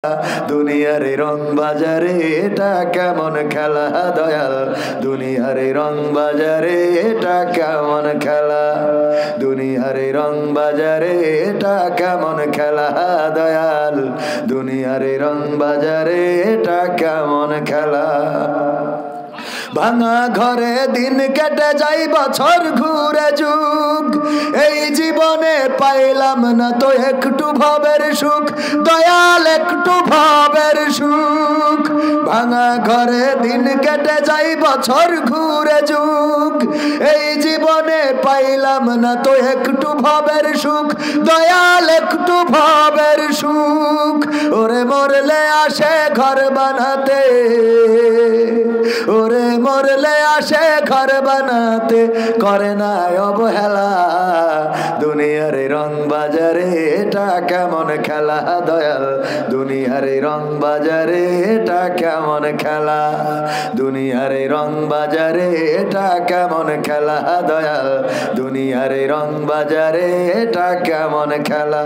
দুনিয়ার রং বাজারে এটা কেমন খেলা দয়াল, দুনিয়ার রং বাজারে এটা কেমন খেলা, দুনিয়ার রং বাজারে এটা কেমন খেলা দয়াল, দুনিয়ার রং বাজারে এটা কেমন খেলা। ভাঙা ঘরে দিন কেটে যাই বছর ঘুরে যুগ, এই জীবনে পাইলাম না তো একটু ভবের সুখ দয়াল, একটু ভবের সুখ। ভাঙা ঘরে দিন কেটে যাই বছর ঘুরে যুগ, এই জীবনে পাইলাম না তো একটু ভবের সুখ দয়াল, একটু ভবের সুখ। ওরে মরলে আসে ঘর বানাতে, ওরে মরলে আসে ঘর বানাতে, করে না অবহেলা, দুনিয়ার রং বাজারে এটা কেমন খেলা দয়াল, দুনিয়ার রং বাজারে এটা কেমন খেলা, দুনিয়ার রং বাজারে এটা কেমন খেলা দয়াল, দুনিয়ার রং বাজারে এটা কেমন খেলা।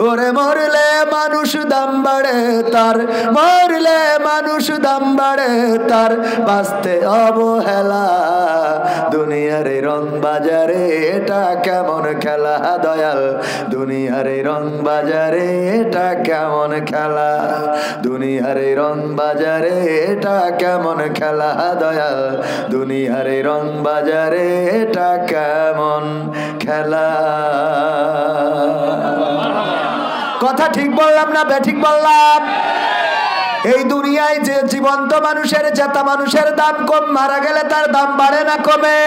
ওরে মরলে মানুষ দাম বাড়ে তার, মরলে মানুষ দাম বাড়ে তার, বাঁচতে অবহেলা, দুনিয়ার রং বাজারে এটা কেমন খেলা দয়াল, দুনিয়ার রং বাজারে এটা কেমন খেলা, দুনিয়ার রং বাজারে এটা কেমন খেলা দয়াল, দুনিয়ার রং বাজারে এটা কেমন খেলা। কথা ঠিক বললাম না বেঠিক বললাম? এই দুনিয়ায় যে জীবন্ত মানুষের, জেতা মানুষের দাম কম, মারা গেলে তার দাম বাড়ে না কমে?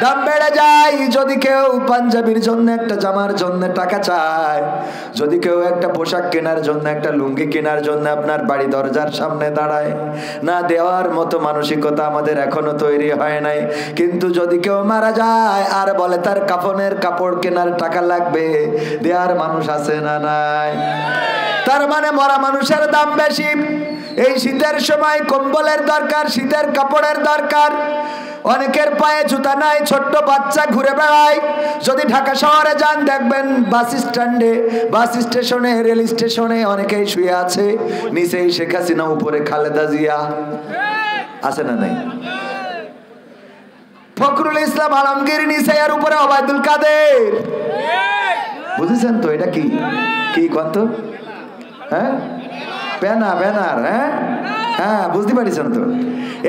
দাম বেড়ে যায়। যদি কেউ পাঞ্জাবির জন্য, একটা জামার জন্য টাকা চায়, যদি কেউ একটা পোশাক কেনার জন্য, একটা লুঙ্গি কেনার জন্য আপনার বাড়ি দরজার সামনে দাঁড়ায়, না দেওয়ার মতো মানসিকতা আমাদের এখনো তৈরি হয় নাই। কিন্তু যদি কেউ মারা যায় আর বলে তার কাফনের কাপড় কেনার টাকা লাগবে, দেওয়ার মানুষ আছে না নাই? তার মানে মরা মানুষের দাম বেশি। এই শীতের সময় কম্বলের দরকার, শীতের কাপড়ের দরকার। অনেকের পায়ে জুতা নাই, ছোট্ট বাচ্চা ঘুরে বেড়ায়। যদি ঢাকা শহরে যান দেখবেন বাস স্ট্যান্ডে, বাস স্টেশনে, রেল স্টেশনে অনেকেই শুয়ে আছে, নিচেই শেখ হাসিনা, উপরে খালেদা জিয়া। আছে না নাই? ফখরুল ইসলাম আলমগীর নিচে, আর উপরে ওবায়দুল কাদের। বুঝেছেন তো এটা কি কি কত? হ্যাঁ, ব্যানার, ব্যানার। হ্যাঁ হ্যাঁ, বুঝতে পারছেন তো?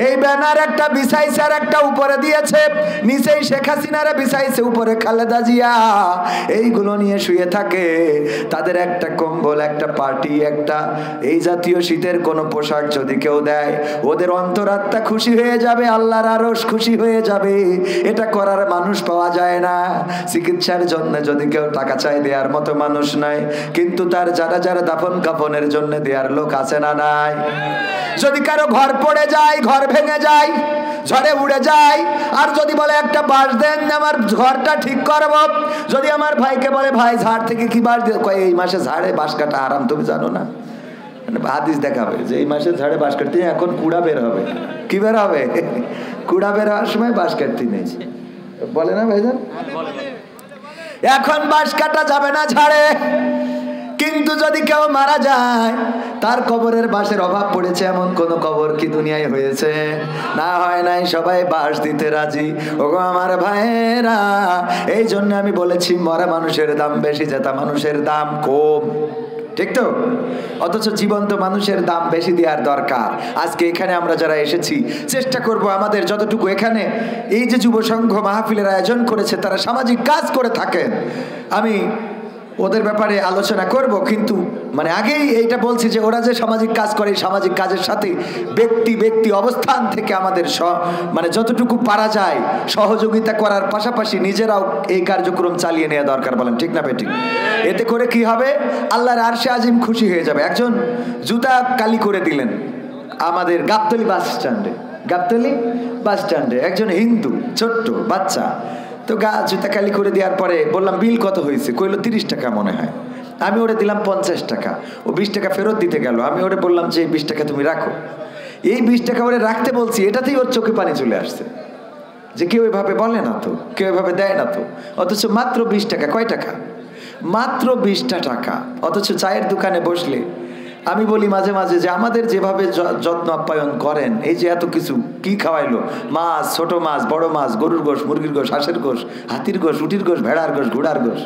এই ব্যানার একটা বিছাইছে আর একটা উপরে দিয়েছে, নিচেই শেখ হাসিনারে বিছাইছে, উপরে খালেদা জিয়া। এইগুলো নিয়ে শুয়ে থাকে। তাদের একটা কম্বল, একটা পার্টি, একটা এই জাতীয় শীতের কোনো পোশাক যদি কেউ দেয়, ওদের অন্তরাত্মা খুশি হয়ে যাবে, আল্লাহর আরশ খুশি হয়ে যাবে। এটা করার মানুষ পাওয়া যায় না। চিকিৎসার জন্য যদি কেউ টাকা চায়, দেওয়ার মতো মানুষ নাই। কিন্তু তার যারা যারা দাফন কাফনের জন্য দেওয়ার লোক আছে না নাই? যদি কারো ঘর পড়ে যায়, ঘর ভেঙে যায়, ঝড়ে উড়ে যায়, আর যদি বলে একটা বাঁশ দেন আমার ঘরটা ঠিক করব, যদি আমার ভাইকে বলে ভাই ঝাড় থেকে কি বাঁশ দিয়ে, এই মাসে ঝাড়ে বাঁশ কাটা আরাম, তুমি জানো না? হাদিস দেখাবে যে এই মাসে ঝাড়ে বাঁশ কাটতে, এখন কুড়া বের হবে। কি বের হবে? কুড়া বের হওয়ার সময় বাঁশ কাটতে নেই, বলে না ভাইজান? এখন বাঁশ কাটা যাবে না ঝাড়ে। কিন্তু যদি কেউ মারা যায়, তার কবরের বাঁশের অভাব পড়েছে, এমন কোন কবর কি দুনিয়ায় হয়েছে? না, হয় নাই। সবাই বাঁশ দিতে রাজি। ওগো আমার ভাইয়েরা, এই জন্য আমি বলেছি মরা মানুষের দাম বেশি, জেতা মানুষের দাম কম। ঠিক তো? অথচ জীবন্ত মানুষের দাম বেশি দেওয়ার দরকার। আজকে এখানে আমরা যারা এসেছি, চেষ্টা করব আমাদের যতটুকু, এখানে এই যে যুব সংঘ মাহফিলের আয়োজন করেছে, তারা সামাজিক কাজ করে থাকেন, আমি ওদের ব্যাপারে আলোচনা করব। কিন্তু মানে আগেই এইটা বলছি যে ওরা যে সামাজিক কাজ করে, সামাজিক কাজের সাথে ব্যক্তি অবস্থান থেকে আমাদের মানে যতটুকু পারা যায় সহযোগিতা করার পাশাপাশি নিজেরাও এই কার্যক্রম চালিয়ে নেওয়া দরকার। বলেন ঠিক না বেঠিক? এতে করে কি হবে? আল্লাহর আরশে আজিম খুশি হয়ে যাবে। একজন জুতা কালি করে দিলেন আমাদের গাবতলী বাস স্ট্যান্ডে, গাবতলী বাস স্ট্যান্ডে একজন হিন্দু ছোট্ট বাচ্চা। তো জুতা কালি করে দেওয়ার পরে বললাম বিল কত হয়েছে? কইলো 30 টাকা মনে হয়। আমি ওরে দিলাম 50 টাকা। ও 20 টাকা ফেরত দিতে গেল। আমি ওরে বললাম যে 20 টাকা তুমি রাখো। এই 20 টাকা ওরে রাখতে বলছি, এটাতেই ওর চোখে পানি চলে আসছে যে কেউ এভাবে বলে না তো, কেউ এভাবে দেয় না তো। অথচ মাত্র 20 টাকা। কয় টাকা? মাত্র 20টা টাকা। অথচ চায়ের দোকানে বসলে আমি বলি মাঝে মাঝে যে আমাদের যেভাবে যত্ন আপ্যায়ন করেন, এই যে এত কিছু কি খাওয়াইলো, মাছ, ছোট মাছ, বড় মাছ, গরুর গোশ, মুরগির গোশ, হাঁসের গোশ, হাতির গোশ, উটির গোশ, ভেড়ার গোশ, ঘোড়ার গোশ,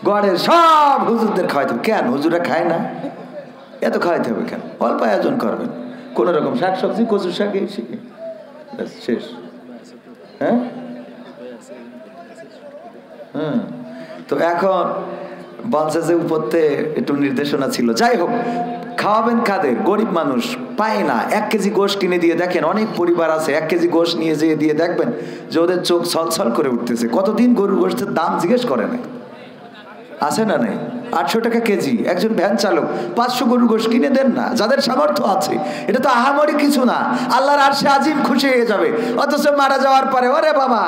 গড়ের সব হুজুরদের খাওয়াইতে হবে। কেন হুজুরা খায় না? এত খাওয়াইতে হবে কেন? অল্প আয়োজন করবেন, কোন রকম শাক সবজি, কচু শাক, এই শেষ। হ্যাঁ, তো এখন বলছে যে উপরতে একটু নির্দেশনা ছিল। যাই হোক, খাওয়াবেন কাদের? গরিব মানুষ পায় না। 1 কেজি গোশ কিনে দিয়ে দেখেন, অনেক পরিবার আছে 1 কেজি গোশ নিয়ে যেয়ে দিয়ে দেখবেন যে ওদের চোখ ছলছল করে উঠতেছে। কতদিন গরুর গোশতের দাম জিজ্ঞেস করে না, আছে না নাই? 800 টাকা কেজি। একজন ভ্যান চালক 500 গরুর গোশ কিনে দেন না, যাদের সামর্থ্য আছে। এটা তো আহামরি কিছু না, আল্লাহর আরশে আজিম খুশি হয়ে যাবে। অথচ মারা যাওয়ার পরে ওরে বাবা,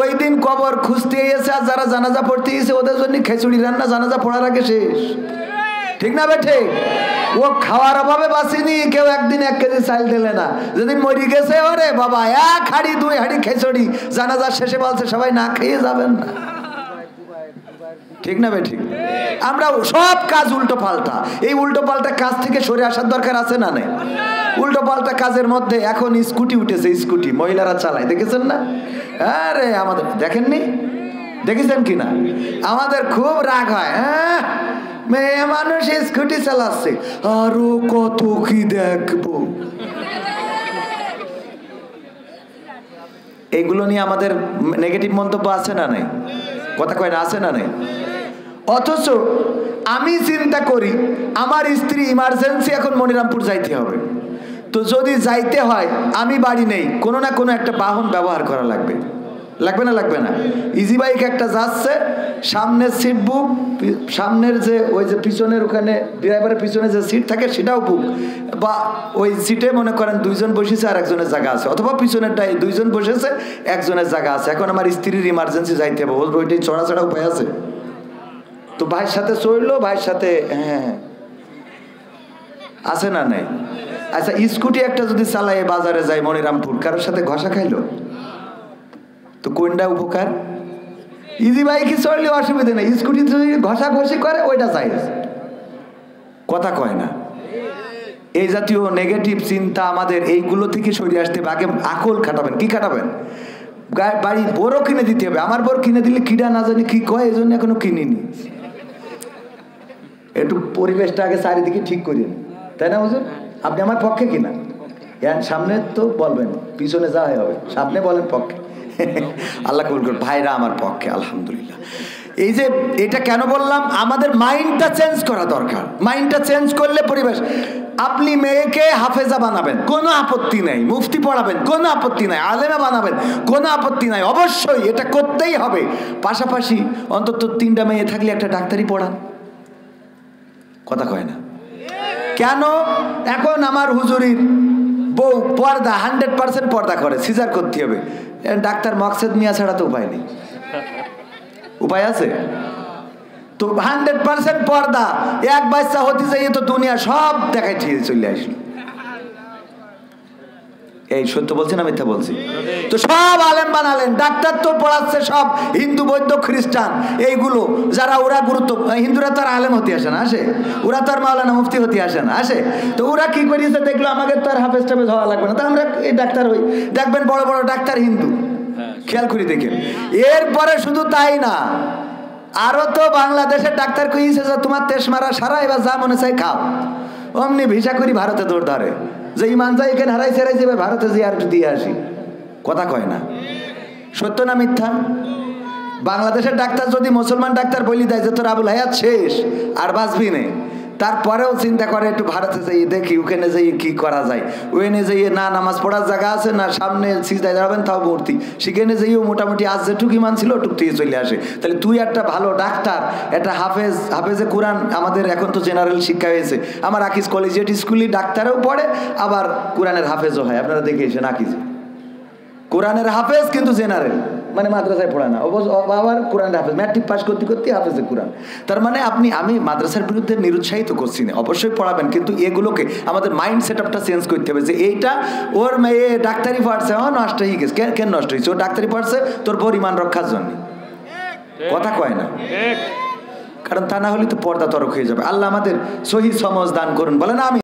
ওই দিন কবর খুঁজতে এসে আর যারা জানাজা পড়তে এসে ওদের জন্য খিচুড়ি রান্না জানাজা পড়ার আগে শেষ। ঠিক না বেঠে? ও খাওয়ার অভাবে বাঁচিনি, কেউ একদিন 1 কেজি চাল দিলে না। যেদিন মরি গেছে ওরে বাবা 1 হাঁড়ি 2 হাঁড়ি খিচুড়ি, জানাজার শেষে বলছে সবাই না খেয়ে যাবেন না। ঠিক না বেঠি? আমরা সব কাজ উল্টো পাল্টা। এই উল্টো পাল্টা কাজ থেকে সরে আসার দরকার আছে না নাই? উল্টো পাল্টা কাজের মধ্যে এখন স্কুটি উঠেছে, স্কুটি মহিলারা চালায়, দেখেছেন না? আরে আমাদের দেখেননি, দেখেছেন কিনা? আমাদের খুব রাগ হয়, হ্যাঁ মেয়ে মানুষ স্কুটি চালাচ্ছে, আরো কত কি দেখবো। এগুলো নিয়ে আমাদের নেগেটিভ মন্তব্য আছে না নাই? কথা কয় না, আছে না নাই? অথচ আমি চিন্তা করি আমার স্ত্রী ইমার্জেন্সি এখন মনিরামপুর যাইতে হবে, তো যদি যাইতে হয় আমি বাড়ি নেই, কোনো না কোনো একটা বাহন ব্যবহার করা লাগবে। লাগবে না? লাগবে না? ইজি বাইক একটা যাচ্ছে, সামনের সিট বুক, সামনের যে ওই যে পিছনের ওখানে ড্রাইভারের পিছনে যে সিট থাকে সেটাও বুক, বা ওই সিটে মনে করেন 2 জন বসেছে আর একজনের জায়গা আছে, অথবা পিছনেরটাই 2 জন বসেছে একজনের জায়গা আছে। এখন আমার স্ত্রীর ইমার্জেন্সি যাইতে হবে, ওইটাই চড়া উপায় আছে? তো ভাইয়ের সাথে চড়লো, ভাইয়ের সাথে হ্যাঁ আছে না নাই? আচ্ছা, স্কুটি একটা যদি চালায় বাজারে যায় মনিরামপুর, কারোর সাথে ঘষা খাইলো, তো কোনটা উপকার? ইজি বাইকে চড়লে অসুবিধা নেই, স্কুটি যদি ঘষাঘষি করে ওইটা চাই। কথা কয় না? এই জাতীয় নেগেটিভ চিন্তা আমাদের এইগুলো থেকে সরে আসতে হবে। আগে আকল খাটাবেন। কি খাটাবেন? বাড়ি বড় কিনে দিতে হবে। আমার বড় কিনে দিলে কিডা না জানি কি কয়, এই জন্য এখনো কিনিনি। একটু পরিবেশটা আগে চারিদিকে ঠিক করিন, তাই না হুজুর? আপনি আমার পক্ষে কিনা? সামনে তো বলবেন, পিছনে যা হবে সামনে বলেন পক্ষে। আল্লাহ কবুল করুন। ভাইরা আমার পক্ষে আলহামদুলিল্লাহ। এই যে এটা কেন বললাম, আমাদের মাইন্ডটা চেঞ্জ করা দরকার। মাইন্ডটা চেঞ্জ করলে পরিবেশ। আপনি মেয়েকে হাফেজা বানাবেন, কোনো আপত্তি নাই। মুফতি পড়াবেন, কোনো আপত্তি নাই। আলেমা বানাবেন, কোনো আপত্তি নাই। অবশ্যই এটা করতেই হবে। পাশাপাশি অন্তত 3টা মেয়ে থাকলে একটা ডাক্তারি পড়ান। কথা কয় না? কেন? এখন আমার হুজুরির বউ পর্দা 100% পর্দা করে, সিজার করতে হবে। ডাক্তার মকসেদ মিয়া ছাড়া তো উপায় নেই। উপায় আছে তো? 100% পর্দা। এক বাচ্চা হতে যাই তো দুনিয়া সব দেখাই চলে আসলো। এই সত্য বলছি না মিথ্যা বলছি? তো সব আলেম বানালেন, ডাক্তার তো পড়াচ্ছে সব হিন্দু, বৌদ্ধ, খ্রিস্টান, এইগুলো যারা ওরা গুরুত্ব। হিন্দুরা তো আর আলেম হতে আসে না, আসে? ওরা তো আর মাওলানা মুফতি হতে আসে না, আসে? তো ওরা কি করেছে দেখলো, আমাদের তো আর হাফেজ টাফেজ হওয়া লাগবে না, তো আমরা এই ডাক্তার হই। দেখবেন বড় বড় ডাক্তার হিন্দু, খেয়াল করি দেখেন। এরপরে শুধু তাই না, আরো তো বাংলাদেশের ডাক্তার কইছে যে তোমার তেজ মারা সারা, এবার যা মনে চাই খাও। অমনি ভিসা করি ভারতে দৌড় ধরে, যে ইমান যায় এখানে হারাইছে এবার ভারতে যে আর একটু দিয়ে আসি। কথা কয় না? সত্য না মিথ্যা? বাংলাদেশের ডাক্তার যদি মুসলমান ডাক্তার বলি দেয় যে তোর আবুল হায়াত শেষ আর বাঁচবি নে, তারপরেও চিন্তা করে একটু ভারতে যাই দেখি ওখানে যাই কি করা যায়। ওখানে যাই না নামাজ পড়ার জায়গা আছে, না সামনে সিজদায় দাঁড়াবেন তাও মূর্তি, সেখানে যাইও মোটামুটি আজ যেটুকু ইমান ছিল ওটুক থেকে চলে আসে। তাহলে তুই একটা ভালো ডাক্তার, একটা হাফেজে কোরআন, আমাদের এখন তো জেনারেল শিক্ষা হয়েছে, আমার আকিজ কলেজিয়েট স্কুলে ডাক্তারও পড়ে আবার কোরআনের হাফেজও হয়। আপনারা দেখে এসেন আকিজে কোরআনের হাফেজ, কিন্তু জেনারেল মানে মাদ্রাসায় পড়ে না, আবার কোরআনের হাফেজ, ম্যাট্রিক পাস করতে করতে হাফেজে কোরআন। তার মানে আমি মাদ্রাসার বিরুদ্ধে নিরুৎসাহিত করছি না, অবশ্যই পড়াবেন, কিন্তু এগুলোকে আমাদের মাইন্ড সেট আপটা চেঞ্জ করতে হবে যে এইটা ওর মেয়ে ডাক্তারি পড়ছে, নষ্ট হয়ে গেছে। কেন নষ্ট হয়েছে? ও ডাক্তারি পড়ছে তোর পরিমাণ রক্ষার জন্য। কথা কয় না? কারণ তা না হলে তো পর্দা তরক হয়ে যাবে। আল্লাহ আমাদের সহি সমজ দান করুন, বলেন আমি।